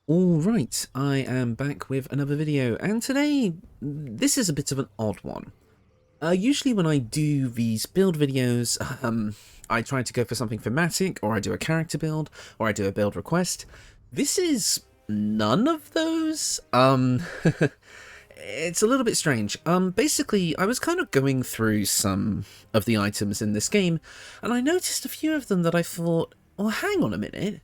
Alright, I am back with another video, and today, this is a bit of an odd one. Usually when I do these build videos, I try to go for something thematic, or I do a character build, or I do a build request. This is none of those. It's a little bit strange. Basically, I was kind of going through some of the items in this game, and I noticed a few of them that I thought, well, hang on a minute.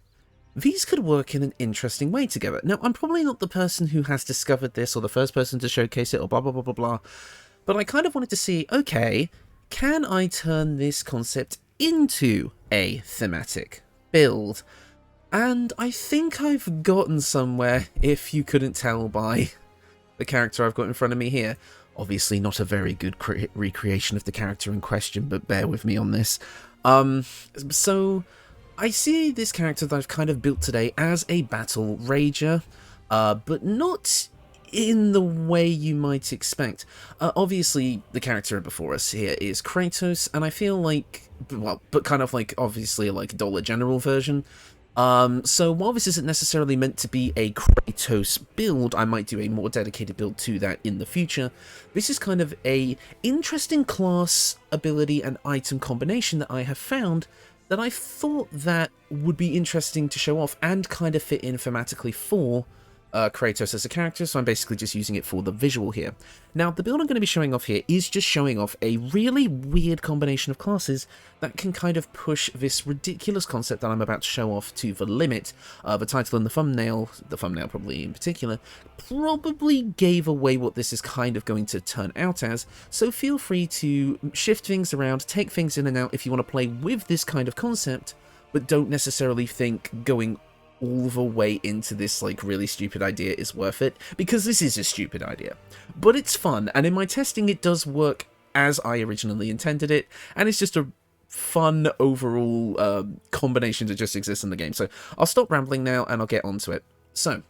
These could work in an interesting way together. Now, I'm probably not the person who has discovered this or the first person to showcase it or blah, blah, blah, blah, blah. But I kind of wanted to see, okay, can I turn this concept into a thematic build? And I think I've gotten somewhere, if you couldn't tell by the character I've got in front of me here. Obviously not a very good recreation of the character in question, but bear with me on this. So I see this character that I've kind of built today as a battle rager, but not in the way you might expect. Obviously, the character before us here is Kratos, and I feel like, well, but kind of like, obviously, like a Dollar General version. So while this isn't necessarily meant to be a Kratos build, I might do a more dedicated build to that in the future. This is kind of a interesting class, ability, and item combination that I have found that I thought that would be interesting to show off and kind of fit in thematically for Kratos as a character, so I'm basically just using it for the visual here. Now, the build I'm going to be showing off here is just showing off a really weird combination of classes that can kind of push this ridiculous concept that I'm about to show off to the limit. The title and the thumbnail probably in particular, probably gave away what this is kind of going to turn out as, so feel free to shift things around, take things in and out if you want to play with this kind of concept, but don't necessarily think going all the way into this like really stupid idea is worth it, because this is a stupid idea, but it's fun, and in my testing it does work as I originally intended it, and it's just a fun overall combination that just exists in the game. So I'll stop rambling now and I'll get onto it. So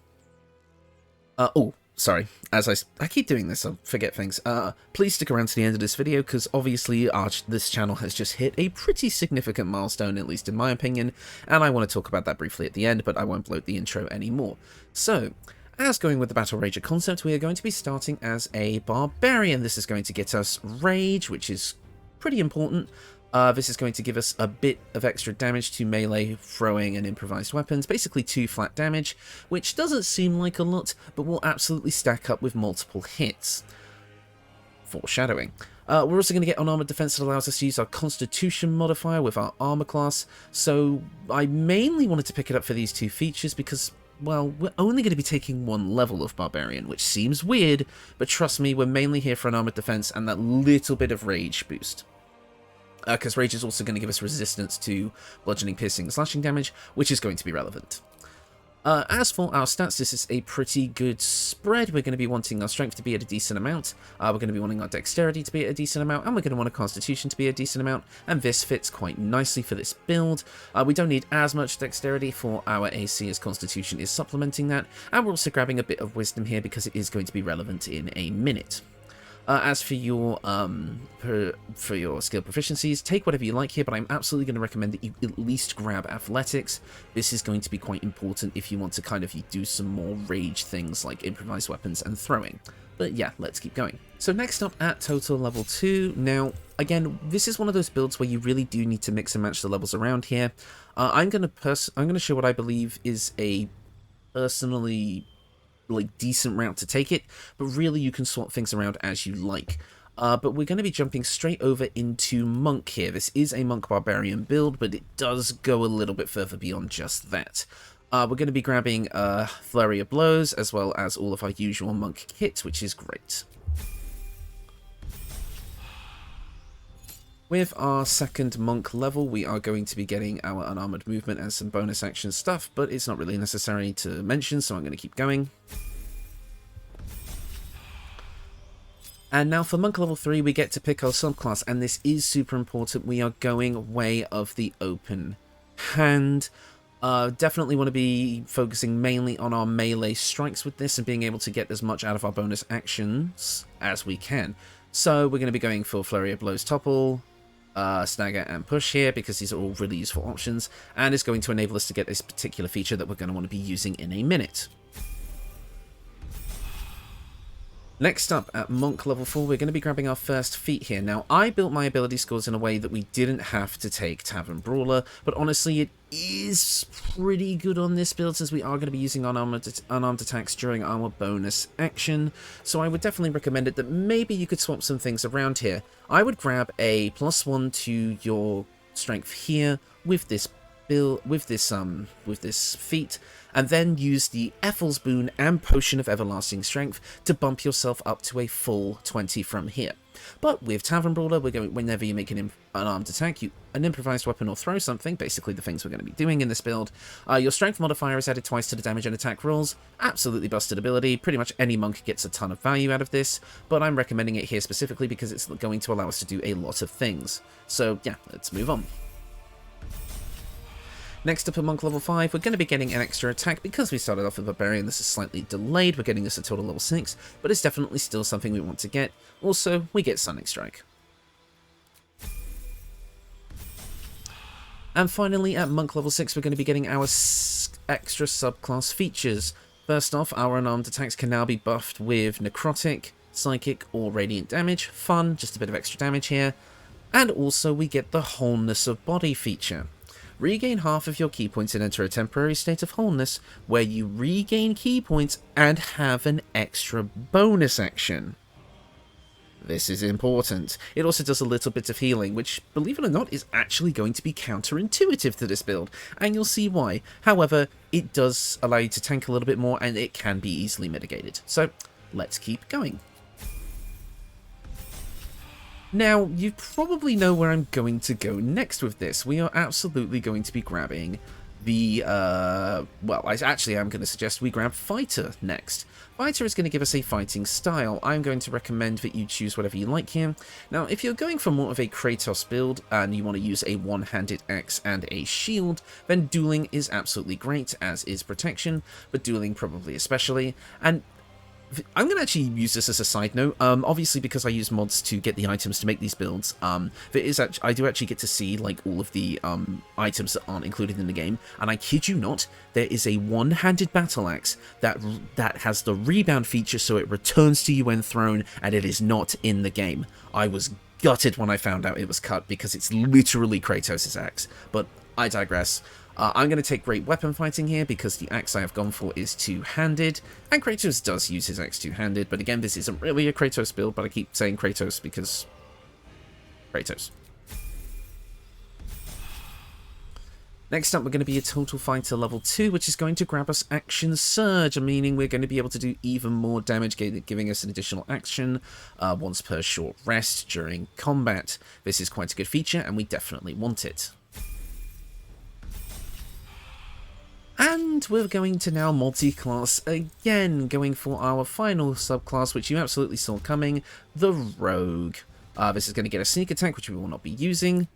oh, sorry, as I keep doing this, I'll forget things. Please stick around to the end of this video, because obviously this channel has just hit a pretty significant milestone, at least in my opinion, and I want to talk about that briefly at the end, but I won't bloat the intro anymore. So, as going with the Battle Rager concept, we are going to be starting as a Barbarian. This is going to get us Rage, which is pretty important. This is going to give us a bit of extra damage to melee, throwing, and improvised weapons, basically 2 flat damage, which doesn't seem like a lot, but will absolutely stack up with multiple hits. Foreshadowing. We're also going to get Unarmored Defense that allows us to use our Constitution modifier with our Armour class, so I mainly wanted to pick it up for these 2 features because, well, we're only going to be taking 1 level of Barbarian, which seems weird, but trust me, we're mainly here for an Armored Defense and that little bit of Rage boost. Because Rage is also going to give us resistance to bludgeoning, piercing, and slashing damage, which is going to be relevant. As for our stats, this is a pretty good spread. We're going to be wanting our strength to be at a decent amount, we're going to be wanting our dexterity to be at a decent amount, and we're going to want a constitution to be a decent amount, and this fits quite nicely for this build. We don't need as much dexterity for our AC as constitution is supplementing that, and we're also grabbing a bit of wisdom here because it is going to be relevant in a minute. As for your skill proficiencies, take whatever you like here, but I'm absolutely going to recommend that you at least grab athletics. This is going to be quite important if you want to kind of do some more rage things like improvised weapons and throwing. But yeah, let's keep going. So next up at total level 2. Now, again, this is one of those builds where you really do need to mix and match the levels around here. I'm going to show what I believe is a personally decent route to take it, but really you can swap things around as you like. But we're going to be jumping straight over into Monk here. This is a Monk Barbarian build, but it does go a little bit further beyond just that. We're going to be grabbing Flurry of Blows, as well as all of our usual Monk kits, which is great. With our second Monk level, we are going to be getting our Unarmored Movement and some bonus action stuff, but it's not really necessary to mention, so I'm going to keep going. And now for Monk level 3, we get to pick our subclass, and this is super important. We are going Way of the Open Hand. Definitely want to be focusing mainly on our melee strikes with this and being able to get as much out of our bonus actions as we can. So we're going to be going for Flurry of Blows Topple, Stagger and Push here, because these are all really useful options, and it's going to enable us to get this particular feature that we're going to want to be using in a minute. Next up, at Monk level 4, we're going to be grabbing our first feat here. Now, I built my ability scores in a way that we didn't have to take Tavern Brawler, but honestly, it is pretty good on this build, since we are going to be using unarmed attacks during our bonus action, so I would definitely recommend it that maybe you could swap some things around here. I would grab a +1 to your strength here with this build, with this feat, and then use the Ethel's Boon and Potion of Everlasting Strength to bump yourself up to a full 20 from here. But with Tavern Brawler, we're going, whenever you make an unarmed attack, an improvised weapon or throw something, basically the things we're going to be doing in this build, your strength modifier is added twice to the damage and attack rolls. Absolutely busted ability. Pretty much any monk gets a ton of value out of this, but I'm recommending it here specifically because it's going to allow us to do a lot of things. So yeah, let's move on. Next up at Monk level 5, we're going to be getting an extra attack. Because we started off with Barbarian, this is slightly delayed. We're getting this at total level 6, but it's definitely still something we want to get. Also, we get Stunning Strike. And finally, at Monk level 6, we're going to be getting our extra subclass features. First off, our unarmed attacks can now be buffed with Necrotic, Psychic, or Radiant damage. Fun, just a bit of extra damage here. And also, we get the Wholeness of Body feature. Regain half of your key points and enter a temporary state of wholeness, where you regain key points and have an extra bonus action. This is important. It also does a little bit of healing, which, believe it or not, is actually going to be counterintuitive to this build, and you'll see why. However, it does allow you to tank a little bit more, and it can be easily mitigated. So, let's keep going. Now, you probably know where I'm going to go next with this. We are absolutely going to be grabbing the, well, I actually am going to suggest we grab Fighter next. Fighter is going to give us a fighting style. I'm going to recommend that you choose whatever you like here. Now, if you're going for more of a Kratos build, and you want to use a one-handed axe and a shield, then dueling is absolutely great, as is protection, but dueling probably especially, and I'm going to actually use this as a side note, obviously because I use mods to get the items to make these builds, I do actually get to see, like, all of the items that aren't included in the game, and I kid you not, there is a one-handed battle axe that has the rebound feature, so it returns to you when thrown, and it is not in the game. I was gutted when I found out it was cut, because it's literally Kratos' axe, but I digress. I'm going to take Great Weapon Fighting here because the axe I have gone for is two-handed, and Kratos does use his axe two-handed, but again, this isn't really a Kratos build, but I keep saying Kratos because Kratos. Next up, we're going to be a Total Fighter level 2, which is going to grab us Action Surge, meaning we're going to be able to do even more damage, giving us an additional action once per short rest during combat. This is quite a good feature, and we definitely want it. And we're going to now multi-class again, going for our final subclass, which you absolutely saw coming, the Rogue. This is going to get a sneak attack, which we will not be using,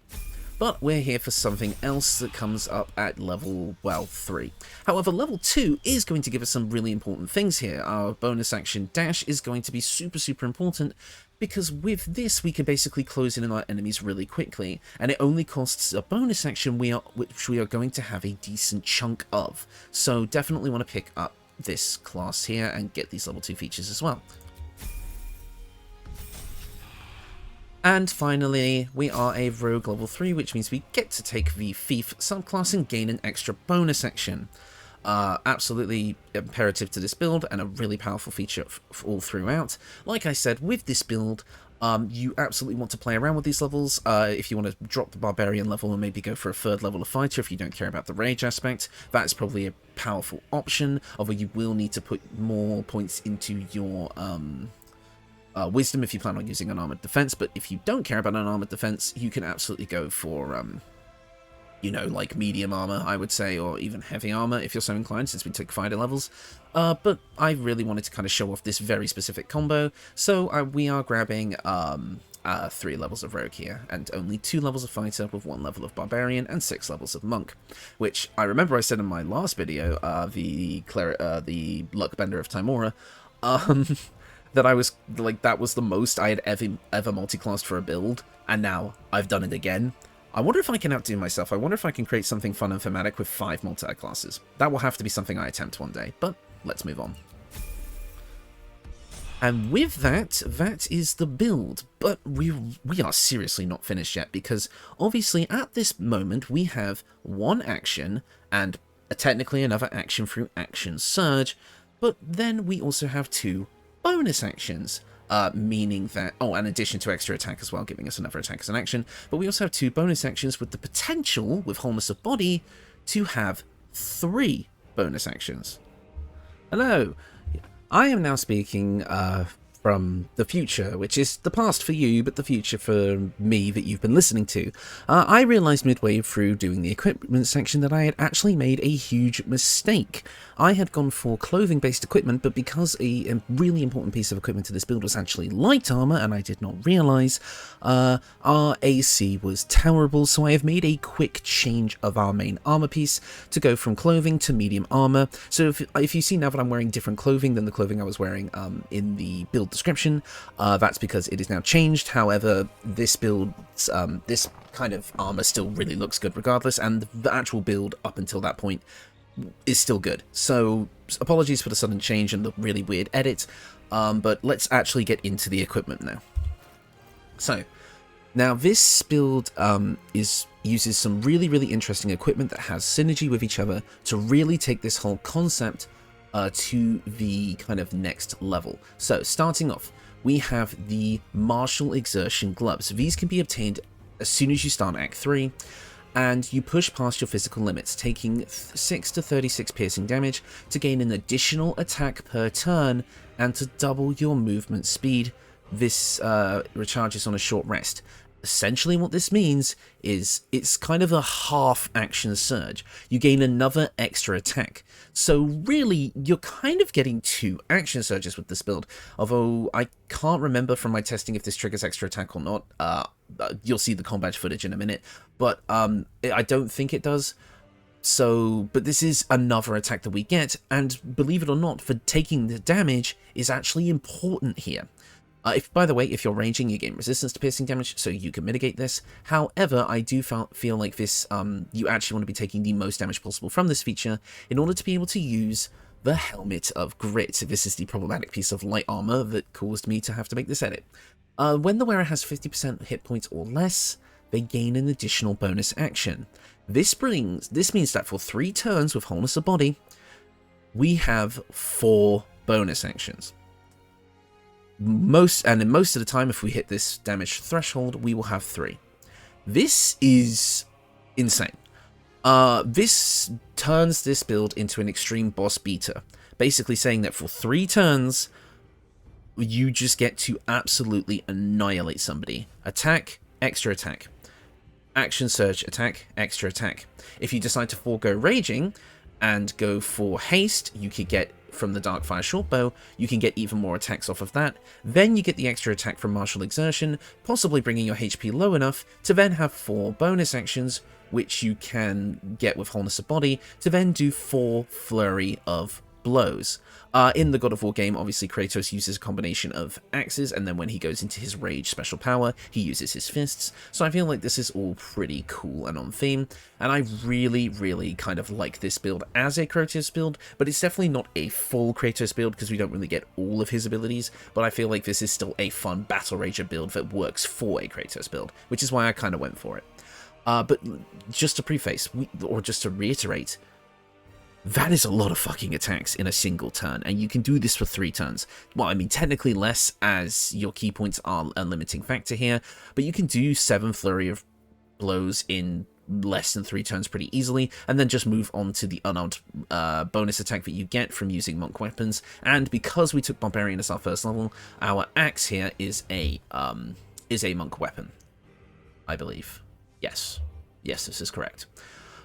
but we're here for something else that comes up at level, well, 3. However, level 2 is going to give us some really important things here. Our bonus action dash is going to be super, super important, because with this we can basically close in on our enemies really quickly, and it only costs a bonus action which we are going to have a decent chunk of. So definitely want to pick up this class here and get these level 2 features as well. And finally, we are a Rogue level 3, which means we get to take the Thief subclass and gain an extra bonus action. Absolutely imperative to this build, and a really powerful feature all throughout. Like I said, with this build, you absolutely want to play around with these levels. If you want to drop the Barbarian level and maybe go for a 3rd level of Fighter if you don't care about the rage aspect, that's probably a powerful option, although you will need to put more points into your Wisdom if you plan on using an armored defense, but if you don't care about an armored defense, you can absolutely go for, you know, like medium armor, I would say, or even heavy armor if you're so inclined, since we took fighter levels. But I really wanted to kind of show off this very specific combo, so we are grabbing 3 levels of Rogue here, and only 2 levels of Fighter with 1 level of Barbarian and 6 levels of Monk, which I remember I said in my last video, the Luckbender of Timora, that I was, like, that was the most I had ever multi-classed for a build, and now I've done it again. I wonder if I can outdo myself. I wonder if I can create something fun and thematic with 5 multi-classes. That will have to be something I attempt one day, but let's move on. And with that, that is the build. But we are seriously not finished yet, because obviously at this moment we have one action and technically another action through Action Surge, but then we also have two bonus actions. Meaning that, oh, in addition to extra attack as well, giving us another attack as an action, but we also have two bonus actions with the potential, with Wholeness of Body, to have 3 bonus actions. Hello, I am now speaking from the future, which is the past for you, but the future for me that you've been listening to. I realised midway through doing the equipment section that I had actually made a huge mistake. I had gone for clothing-based equipment, but because a really important piece of equipment to this build was actually light armour, and I did not realise, our AC was terrible, so I have made a quick change of our main armour piece to go from clothing to medium armour. So if you see now that I'm wearing different clothing than the clothing I was wearing in the build description, that's because it is now changed. However, this build, this kind of armor still really looks good regardless, and the actual build up until that point is still good. So apologies for the sudden change and the really weird edit, but let's actually get into the equipment now. So now this build uses some really interesting equipment that has synergy with each other to really take this whole concept to the kind of next level. So starting off, we have the Martial Exertion Gloves. These can be obtained as soon as you start Act 3, and you push past your physical limits, taking 6 to 36 piercing damage to gain an additional attack per turn and to double your movement speed. This recharges on a short rest. Essentially what this means is it's kind of a half action surge. You gain another extra attack. So really, you're kind of getting 2 action surges with this build. Although I can't remember from my testing if this triggers extra attack or not. You'll see the combat footage in a minute. But I don't think it does. So, but this is another attack that we get. And believe it or not, for taking the damage is actually important here. By the way, if you're ranging, you gain resistance to piercing damage, so you can mitigate this. However, I do feel like this, you actually want to be taking the most damage possible from this feature in order to be able to use the Helmet of Grit. This is the problematic piece of light armor that caused me to have to make this edit. When the wearer has 50% hit points or less, they gain an additional bonus action. This means that for 3 turns with Wholeness of Body, we have 4 bonus actions. Most of the time, if we hit this damage threshold, we will have 3. This is insane. This turns this build into an extreme boss beater, basically saying that for 3 turns, you just get to absolutely annihilate somebody. Attack, extra attack. Action surge, attack, extra attack. If you decide to forego raging and go for haste, you could get from the Darkfire Shortbow, you can get even more attacks off of that. Then you get the extra attack from Martial Exertion, possibly bringing your HP low enough to then have 4 bonus actions, which you can get with Wholeness of Body, to then do 4 Flurry of Blows. In the God of War game, obviously Kratos uses a combination of axes, and then when he goes into his rage special power, he uses his fists. So I feel like this is all pretty cool and on theme, and I really kind of like this build as a Kratos build, but it's definitely not a full Kratos build because we don't really get all of his abilities, but I feel like this is still a fun Battle Rager build that works for a Kratos build, which is why I kind of went for it. But just to preface, or just to reiterate, that is a lot of fucking attacks in a single turn, and you can do this for 3 turns. Well, I mean, technically less, as your key points are a limiting factor here, but you can do 7 Flurry of Blows in less than 3 turns pretty easily, and then just move on to the unarmed bonus attack that you get from using monk weapons. And because we took Barbarian as our first level, our axe here is a monk weapon, I believe. Yes, this is correct.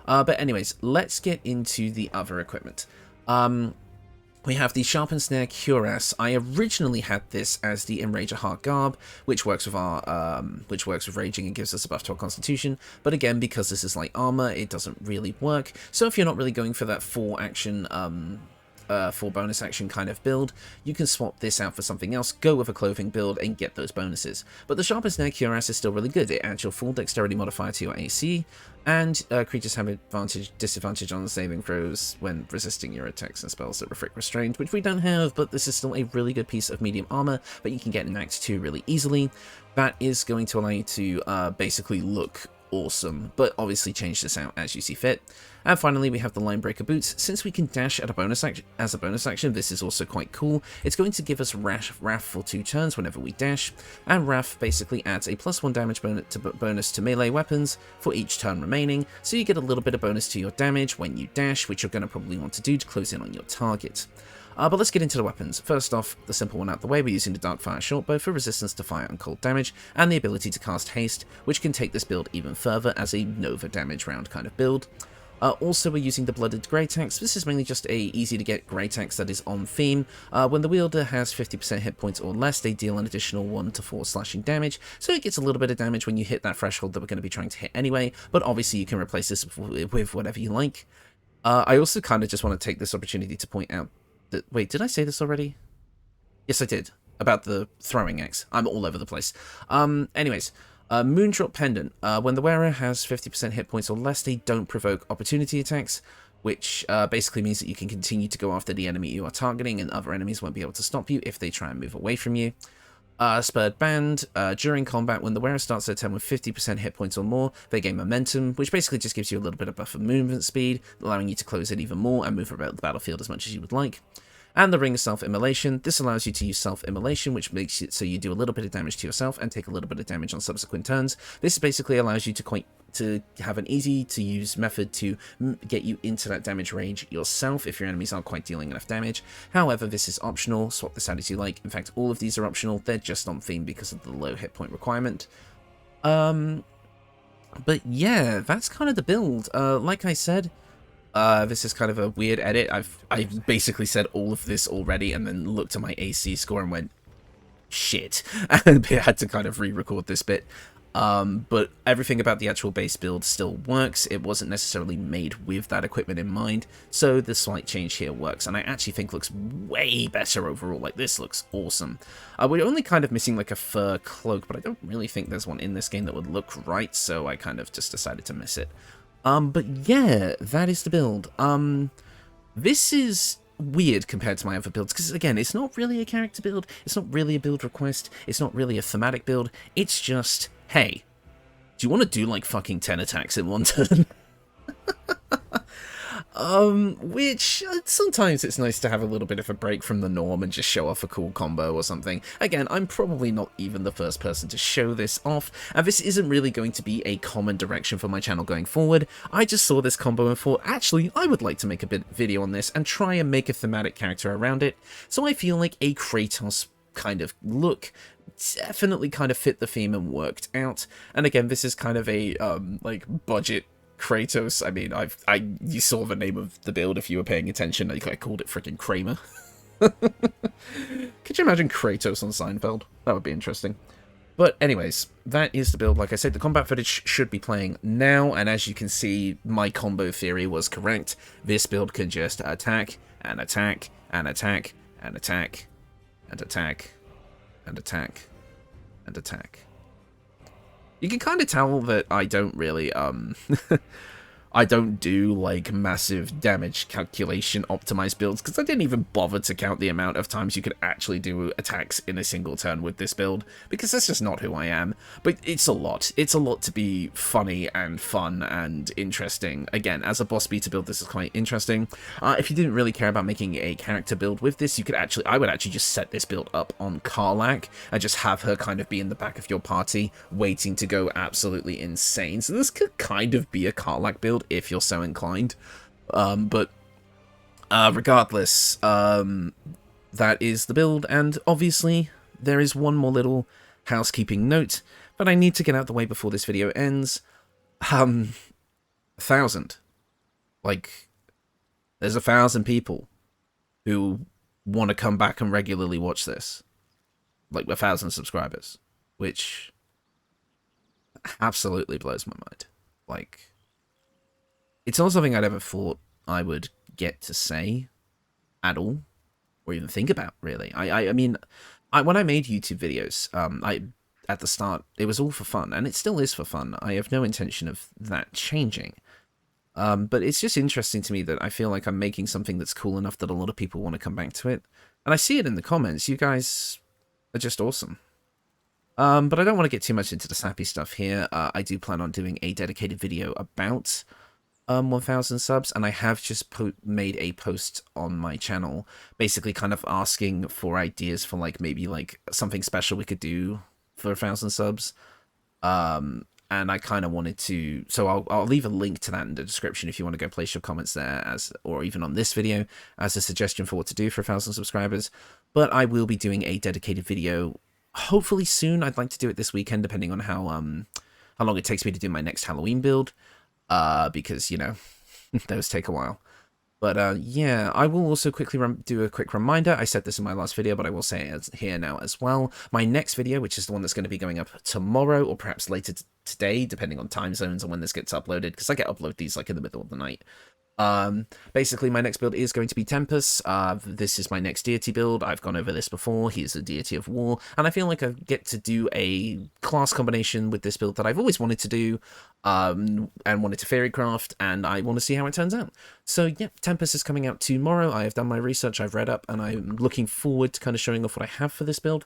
But anyways, let's get into the other equipment. We have the Sharpened Snare Cuirass. I originally had this as the Enrager Heart Garb, which works with raging and gives us a buff to our Constitution. But again, because this is light armor, it doesn't really work. So if you're not really going for that 4 action for bonus action kind of build, you can swap this out for something else, go with a clothing build, and get those bonuses. But the Sharp as Nail Cuirass is still really good. It adds your full dexterity modifier to your AC, and creatures have disadvantage on saving throws when resisting your attacks and spells that reflect restraint, which we don't have, but this is still a really good piece of medium armor that you can get in Act 2 really easily. That is going to allow you to basically look awesome, but obviously change this out as you see fit. And finally, we have the Linebreaker Boots. Since we can dash at a bonus action, this is also quite cool. It's going to give us Wrath for 2 turns whenever we dash, and Wrath basically adds a +1 damage bonus to melee weapons for each turn remaining, so you get a little bit of bonus to your damage when you dash, which you're going to probably want to do to close in on your target. But let's get into the weapons. First off, the simple one out the way, we're using the Darkfire Shortbow for resistance to fire and cold damage, and the ability to cast Haste, which can take this build even further as a Nova damage round kind of build. Also, we're using the Blooded Great Axe. This is mainly just a easy to get Great Axe that is on theme. When the wielder has 50% hit points or less, they deal an additional 1 to 4 slashing damage, so it gets a little bit of damage when you hit that threshold that we're going to be trying to hit anyway, but obviously you can replace this with whatever you like. I also kind of just want to take this opportunity to point out that, wait, did I say this already? Yes, I did. About the throwing axe. I'm all over the place. Anyways, Moondrop Pendant. When the wearer has 50% hit points or less, they don't provoke opportunity attacks, which basically means that you can continue to go after the enemy you are targeting, and other enemies won't be able to stop you if they try and move away from you. Spurred Band. During combat, when the wearer starts their turn with 50% hit points or more, they gain momentum, which basically just gives you a little bit of buffer movement speed, allowing you to close in even more and move about the battlefield as much as you would like. And the Ring of Self-Immolation. This allows you to use Self-Immolation, which makes it so you do a little bit of damage to yourself and take a little bit of damage on subsequent turns. This basically allows you to have an easy-to-use method to get you into that damage range yourself if your enemies aren't quite dealing enough damage. However, this is optional. Swap this out as you like. In fact, all of these are optional. They're just on theme because of the low hit point requirement. But yeah, that's kind of the build. Like I said, this is kind of a weird edit. I've basically said all of this already and then looked at my AC score and went, shit, and had to kind of re-record this bit. But everything about the actual base build still works. It wasn't necessarily made with that equipment in mind, so the slight change here works, and I actually think looks way better overall. Like, this looks awesome. We're only kind of missing like a fur cloak, but I don't really think there's one in this game that would look right, so I kind of just decided to miss it. But yeah, that is the build. This is weird compared to my other builds, because again, it's not really a character build, it's not really a build request, it's not really a thematic build, it's just, hey, do you want to do like fucking 10 attacks in one turn? Which, sometimes it's nice to have a little bit of a break from the norm and just show off a cool combo or something. Again, I'm probably not even the first person to show this off, and this isn't really going to be a common direction for my channel going forward. I just saw this combo and thought, actually, I would like to make a video on this and try and make a thematic character around it, so I feel like a Kratos kind of look definitely kind of fit the theme and worked out. And again, this is kind of a, like, budget Kratos. I mean, you saw the name of the build if you were paying attention. I called it freaking Kramer. Could you imagine Kratos on Seinfeld? That would be interesting. But anyways, that is the build. Like I said, the combat footage should be playing now, and as you can see, my combo theory was correct. This build can just attack, and attack, and attack, and attack, and attack, and attack, and attack. You can kind of tell that I don't really, I don't do, like, massive damage calculation optimized builds, because I didn't even bother to count the amount of times you could actually do attacks in a single turn with this build, because that's just not who I am. But it's a lot. It's a lot to be funny and fun and interesting. Again, as a boss beater build, this is quite interesting. If you didn't really care about making a character build with this, you could actually, I would actually just set this build up on Karlach, and just have her kind of be in the back of your party, waiting to go absolutely insane. So this could kind of be a Karlach build, if you're so inclined. But regardless, that is the build, and obviously there is one more little housekeeping note that I need to get out the way before this video ends. 1,000. Like, there's 1,000 people who want to come back and regularly watch this. Like, 1,000 subscribers, which absolutely blows my mind. Like, it's not something I'd ever thought I would get to say, at all, or even think about, really. I mean, when I made YouTube videos, at the start, it was all for fun, and it still is for fun. I have no intention of that changing. But it's just interesting to me that I feel like I'm making something that's cool enough that a lot of people want to come back to it. And I see it in the comments. You guys are just awesome. But I don't want to get too much into the sappy stuff here. I do plan on doing a dedicated video about 1,000 subs, and I have just made a post on my channel, basically kind of asking for ideas for like maybe like something special we could do for 1,000 subs. And I kind of wanted to, so I'll leave a link to that in the description if you want to go place your comments there, or even on this video as a suggestion for what to do for 1,000 subscribers. But I will be doing a dedicated video hopefully soon. I'd like to do it this weekend, depending on how long it takes me to do my next Halloween build, because, you know, those take a while. But yeah, I will also quickly do a quick reminder. I said this in my last video, but I will say it here now as well. My next video, which is the one that's going to be going up tomorrow, or perhaps later today, depending on time zones and when this gets uploaded, because I get upload these like in the middle of the night. Basically, my next build is going to be Tempest. This is my next deity build. I've gone over this before. He's a deity of war, and I feel like I get to do a class combination with this build that I've always wanted to do, and wanted to fairycraft, and I want to see how it turns out. So yeah, Tempest is coming out tomorrow. I have done my research, I've read up, and I'm looking forward to kind of showing off what I have for this build.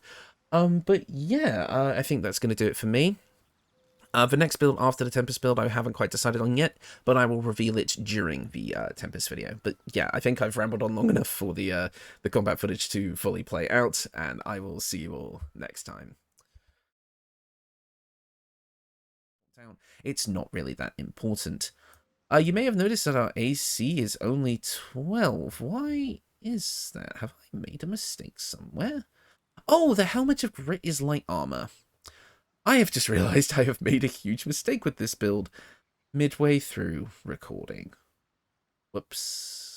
But yeah, I think that's going to do it for me. The next build after the Tempest build I haven't quite decided on yet, but I will reveal it during the Tempest video. But yeah, I think I've rambled on long enough for the combat footage to fully play out, and I will see you all next time. It's not really that important. You may have noticed that our AC is only 12. Why is that? Have I made a mistake somewhere? Oh, the Helmet of Grit is light armor. I have just realized I have made a huge mistake with this build midway through recording. Whoops.